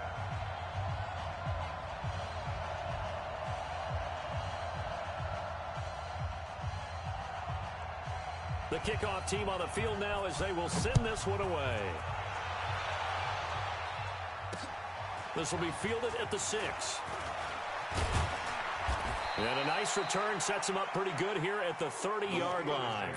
The kickoff team on the field now as they will send this one away. This will be fielded at the 6. And a nice return sets them up pretty good here at the 30-yard line.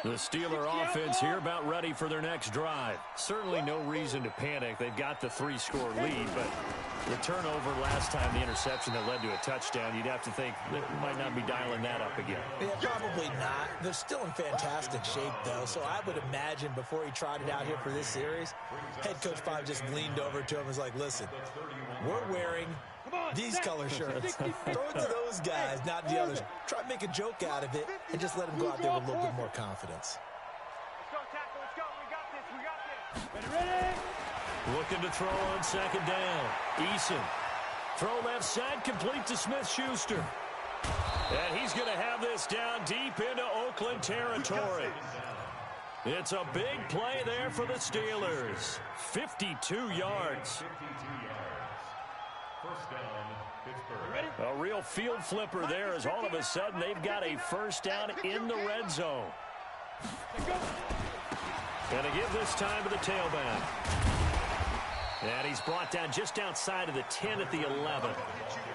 The Steeler offense here about ready for their next drive. Certainly no reason to panic. They've got the 3-score lead, but the turnover last time, the interception that led to a touchdown, you'd have to think they might not be dialing that up again. Yeah, probably not. They're still in fantastic shape, though, so I would imagine before he trotted out here for this series, head coach probably just leaned over to him and was like, listen, we're wearing these color shirts. Throw it to those guys, not the others. Try to make a joke out of it and just let them go out there with a little bit more confidence. Let's go, tackle. Let's go. We got this. We got this. Ready? Looking to throw on second down. Eason. Throw left side, complete to Smith-Schuster. And he's going to have this down deep into Oakland territory. It's a big play there for the Steelers. 52 yards. First down, Pittsburgh. A real field flipper there as all of a sudden they've got a first down in the red zone. And to give this time to the tailback. And he's brought down just outside of the 10 at the 11.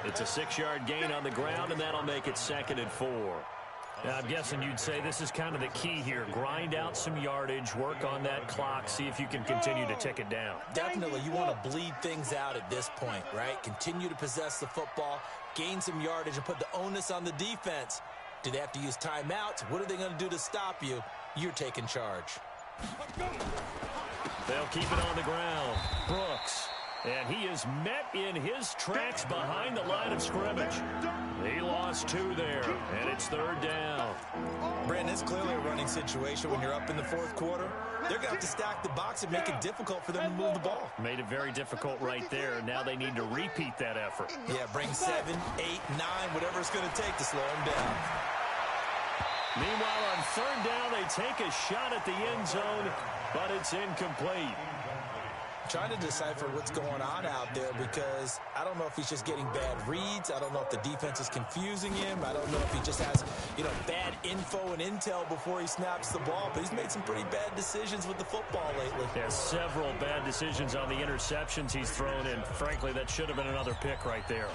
It's a 6-yard gain on the ground, and that'll make it 2nd and 4. Now, I'm guessing you'd say this is kind of the key here. Grind out some yardage, work on that clock, see if you can continue to tick it down. Definitely, you want to bleed things out at this point, right? Continue to possess the football, gain some yardage, and put the onus on the defense. Do they have to use timeouts? What are they going to do to stop you? You're taking charge. They'll keep it on the ground. Brooks. And he is met in his tracks behind the line of scrimmage. He lost 2 there, and it's 3rd down. Brandon, it's clearly a running situation when you're up in the 4th quarter. They're going to have to stack the box and make it difficult for them to move the ball. Made it very difficult right there. Now they need to repeat that effort. Yeah, bring 7, 8, 9, whatever it's going to take to slow them down. Meanwhile, on 3rd down, they take a shot at the end zone, but it's incomplete. Trying to decipher what's going on out there because I don't know if he's just getting bad reads. I don't know if the defense is confusing him. I don't know if he just has, bad info and intel before he snaps the ball. But he's made some pretty bad decisions with the football lately. Yeah, several bad decisions on the interceptions he's thrown, and frankly, that should have been another pick right there.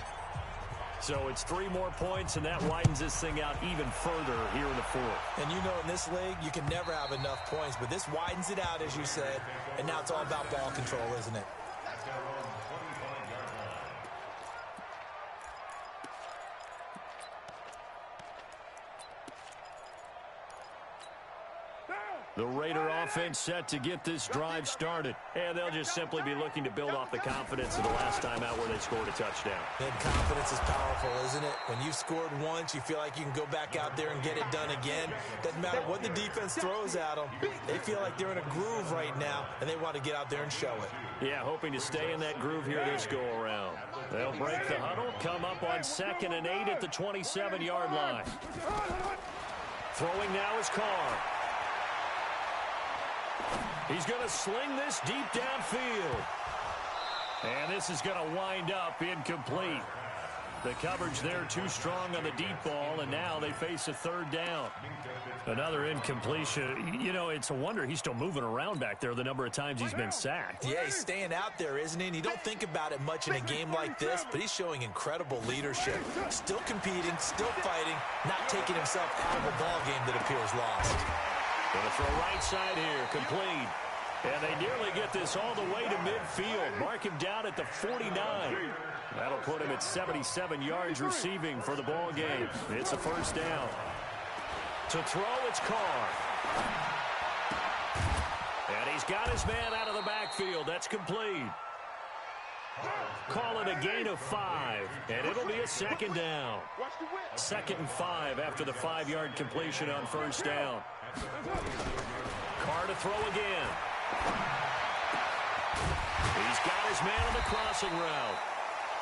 So it's 3 more points, and that widens this thing out even further here in the 4th. And in this league, you can never have enough points, but this widens it out, as you said, and now it's all about ball control, isn't it? The Raider offense set to get this drive started. And they'll just simply be looking to build off the confidence of the last time out where they scored a touchdown. And confidence is powerful, isn't it? When you've scored once, you feel like you can go back out there and get it done again. Doesn't matter what the defense throws at them. They feel like they're in a groove right now, and they want to get out there and show it. Yeah, hoping to stay in that groove here this go-around. They'll break the huddle, come up on 2nd and 8 at the 27-yard line. Throwing now is Carr. He's going to sling this deep downfield. And this is going to wind up incomplete. The coverage there too strong on the deep ball, and now they face a 3rd down. Another incompletion. It's a wonder he's still moving around back there the number of times he's been sacked. Yeah, he's staying out there, isn't he? And you don't think about it much in a game like this, but he's showing incredible leadership. Still competing, still fighting, not taking himself out of a ball game that appears lost. Going to throw right side here, complete. And they nearly get this all the way to midfield. Mark him down at the 49. That'll put him at 77 yards receiving for the ball game. It's a 1st down. To throw, it's Carr. And he's got his man out of the backfield. That's complete. Call it a gain of 5, and it'll be a 2nd down. 2nd and 5 after the 5-yard completion on 1st down. Carr to throw again. He's got his man on the crossing route.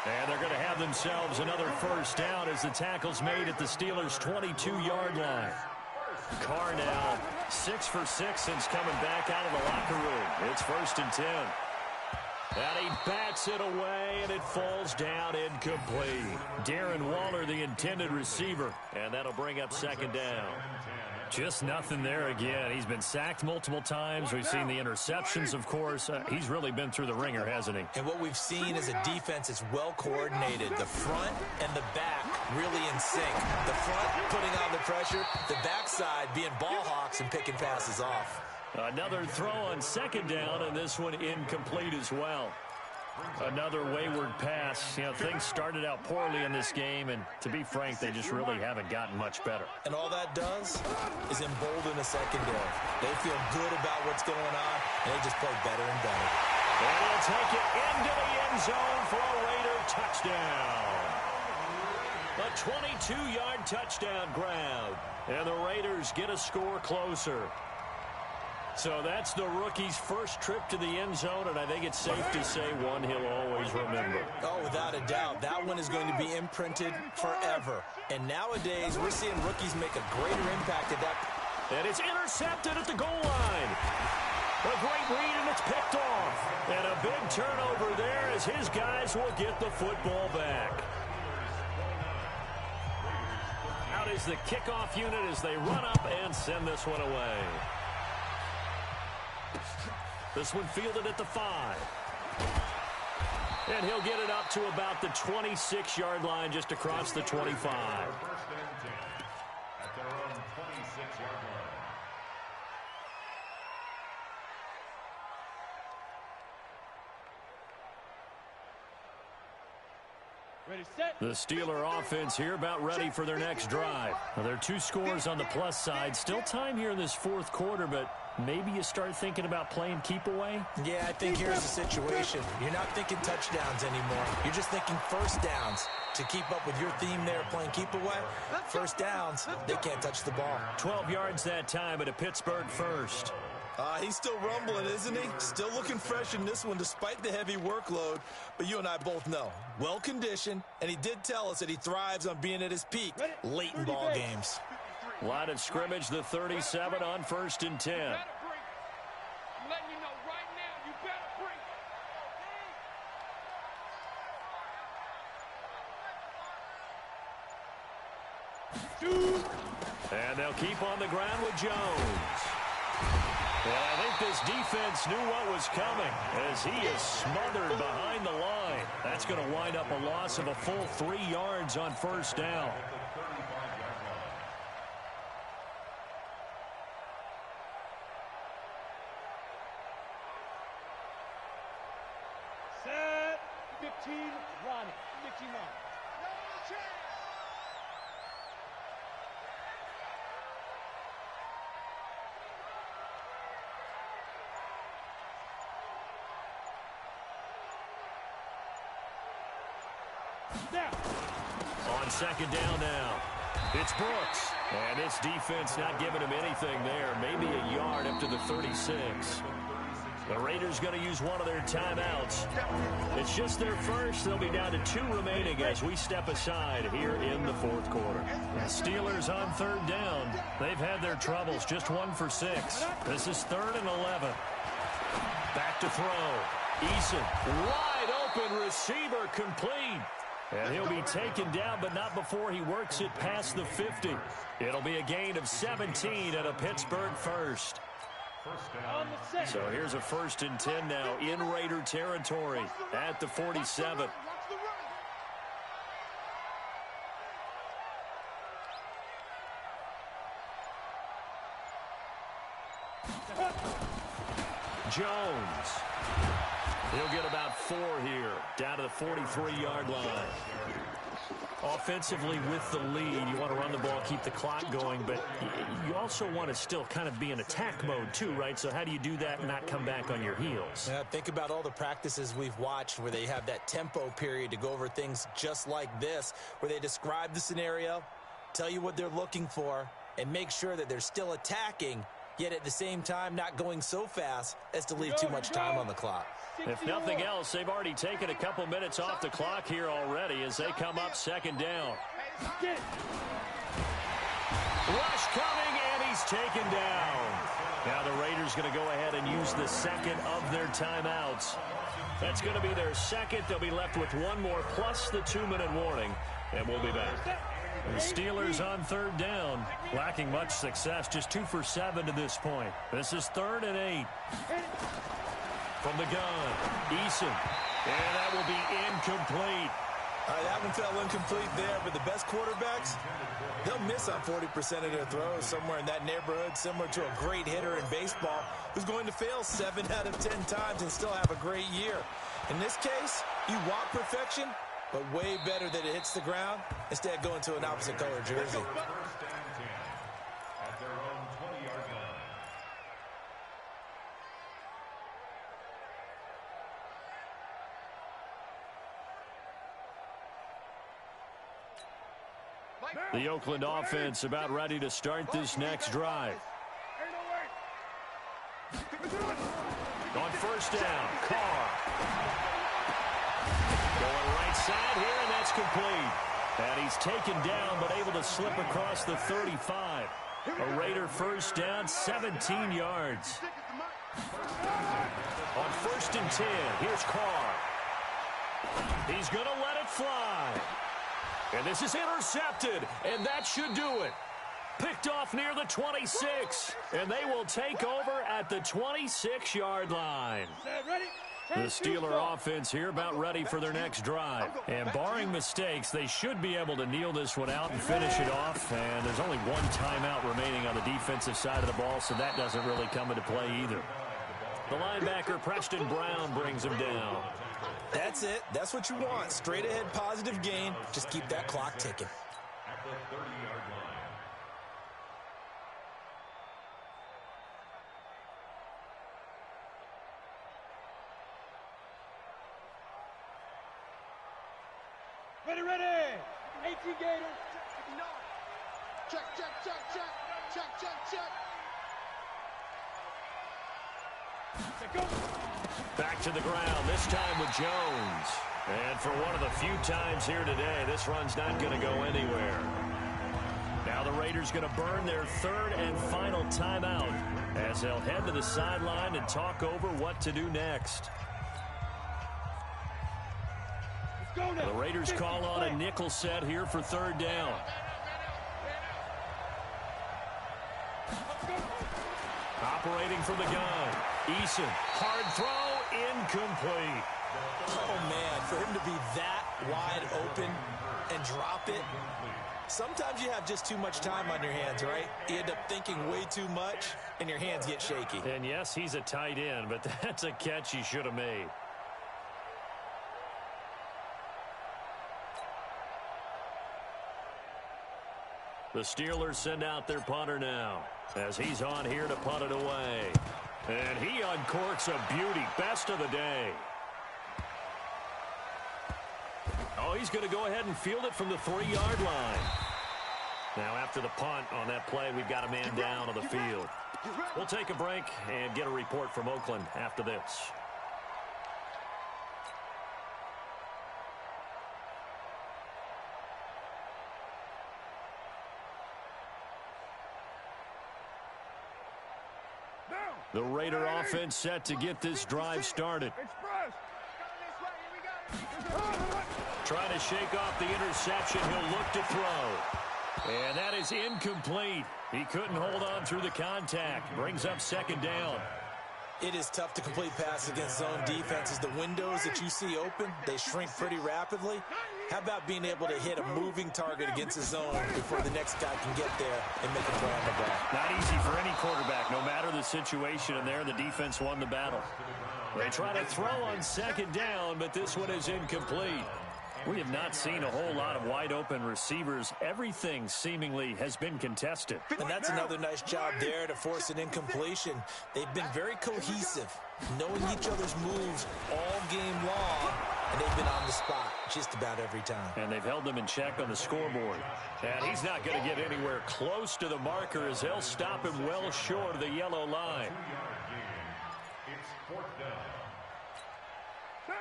And they're going to have themselves another first down as the tackle's made at the Steelers' 22-yard line. Carr now 6 for 6 since coming back out of the locker room. It's 1st and 10. And he bats it away, and it falls down incomplete. Darren Waller, the intended receiver, and that'll bring up 2nd down. Just nothing there again. He's been sacked multiple times. We've seen the interceptions, of course. He's really been through the ringer, hasn't he? And what we've seen is a defense that's well coordinated. The front and the back really in sync. The front putting on the pressure, the backside being ball hawks and picking passes off. Another throw on 2nd down, and this one incomplete as well. Another wayward pass. You know, things started out poorly in this game, and to be frank, they just really haven't gotten much better. And all that does is embolden the secondary. They feel good about what's going on, and they just play better and better. And he'll take it into the end zone for a Raider touchdown. A 22-yard touchdown grab. And the Raiders get a score closer. So that's the rookie's first trip to the end zone, and I think it's safe to say one he'll always remember. Oh, without a doubt. That one is going to be imprinted forever. And nowadays, we're seeing rookies make a greater impact at that. And it's intercepted at the goal line. A great read, and it's picked off. And a big turnover there as his guys will get the football back. Out is the kickoff unit as they run up and send this one away. This one fielded at the 5. And he'll get it up to about the 26-yard line just across the 25. 1st and 10 at their own 26-yard line. Ready, set. The Steeler offense here about ready for their next drive. Well, there are 2 scores on the plus side. Still time here in this 4th quarter, but maybe you start thinking about playing keep away? Yeah, I think here's the situation. You're not thinking touchdowns anymore. You're just thinking first downs. To keep up with your theme there, playing keep away, first downs, they can't touch the ball. 12 yards that time at a Pittsburgh first. He's still rumbling, isn't he? Still looking fresh in this one despite the heavy workload. But you and I both know, well-conditioned, and he did tell us that he thrives on being at his peak late in ball games. Line of scrimmage, the 37 on 1st and 10. I'm letting you know right now, you better bring. And they'll keep on the ground with Jones. Well, I think this defense knew what was coming as he is smothered behind the line. That's going to wind up a loss of a full 3 yards on 1st down. Set. 15, Ronnie. 15 Ronnie. Down. On 2nd down now, it's Brooks. And its defense not giving him anything there. Maybe a yard up to the 36. The Raiders going to use one of their timeouts. It's just their first. They'll be down to 2 remaining as we step aside here in the 4th quarter. The Steelers on 3rd down. They've had their troubles. Just 1 for 6. This is 3rd and 11. Back to throw. Eason, wide open receiver, complete. And he'll be taken down, but not before he works it past the 50. It'll be a gain of 17 at a Pittsburgh first. So here's a 1st and 10 now in Raider territory at the 47. Jones. He'll get about 4 here, down to the 43-yard line. Offensively with the lead, you want to run the ball, keep the clock going, but you also want to still kind of be in attack mode too, right? So how do you do that and not come back on your heels? Yeah, think about all the practices we've watched where they have that tempo period to go over things just like this, where they describe the scenario, tell you what they're looking for, and make sure that they're still attacking, yet at the same time not going so fast as to leave too much time on the clock. If nothing else, they've already taken a couple minutes off the clock here already as they come up second down. Rush coming, and he's taken down. Now the Raiders going to go ahead and use the second of their timeouts. That's going to be their second. They'll be left with one more plus the 2-minute warning, and we'll be back. The Steelers on third down, lacking much success, just 2 for 7 to this point. This is 3rd and 8. From the gun, Eason, and that will be incomplete. All right, that one fell incomplete there, but the best quarterbacks, they'll miss on 40% of their throws, somewhere in that neighborhood, similar to a great hitter in baseball who's going to fail 7 out of 10 times and still have a great year. In this case, you want perfection, but way better that it hits the ground instead of going to an opposite color jersey. First and 10 at their own 20-yard line. The Oakland offense about ready to start this next drive. On first down, Carr. Going right side here, and that's complete. And he's taken down, but able to slip across the 35. A Raider first down, 17 yards. On first and 10, here's Carr. He's going to let it fly. And this is intercepted, and that should do it. Picked off near the 26, and they will take over at the 26-yard line. The Steeler offense here about ready for their next drive. And barring mistakes, they should be able to kneel this one out and finish it off. And there's only one timeout remaining on the defensive side of the ball, so that doesn't really come into play either. The linebacker, Preston Brown, brings him down. That's it. That's what you want. Straight ahead positive gain. Just keep that clock ticking. At the 30-yard line. Ready. 18 Gators. Check, check, check, check. Check, check, check. Back to the ground, this time with Jones. And for one of the few times here today, this run's not going to go anywhere. Now the Raiders going to burn their third and final timeout as they'll head to the sideline and talk over what to do next. The Raiders call on a nickel set here for third down. Operating from the gun. Eason, hard throw, incomplete. Oh, man, for him to be that wide open and drop it. Sometimes you have just too much time on your hands, right? You end up thinking way too much, and your hands get shaky. And yes, he's a tight end, but that's a catch he should have made. The Steelers send out their punter now as he's on here to punt it away. And he uncorks a beauty. Best of the day. Oh, he's going to go ahead and field it from the 3-yard line. Now, after the punt on that play, we've got a man down on the field. We'll take a break and get a report from Oakland after this. The Raider offense set to get this drive started. Trying to shake off the interception. He'll look to throw. And that is incomplete. He couldn't hold on through the contact. Brings up second down. It is tough to complete passes against zone defenses. The windows that you see open, they shrink pretty rapidly. How about being able to hit a moving target against a zone before the next guy can get there and make a play on the ball? Not easy for any quarterback, no matter the situation. And there, the defense won the battle. They try to throw on second down, but this one is incomplete. We have not seen a whole lot of wide-open receivers. Everything seemingly has been contested. And that's another nice job there to force an incompletion. They've been very cohesive, knowing each other's moves all game long, and they've been on the spot just about every time. And they've held them in check on the scoreboard. And he's not going to get anywhere close to the marker as they'll stop him well short of the yellow line. It's 4th down.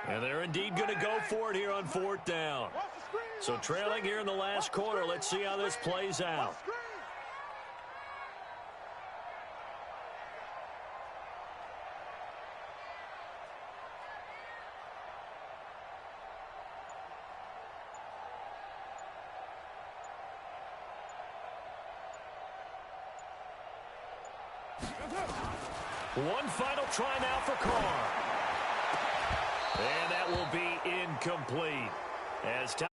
And they're indeed going to go for it here on 4th down. So trailing here in the last quarter, let's see how this plays out. One final try now for Carr. And that will be incomplete. As time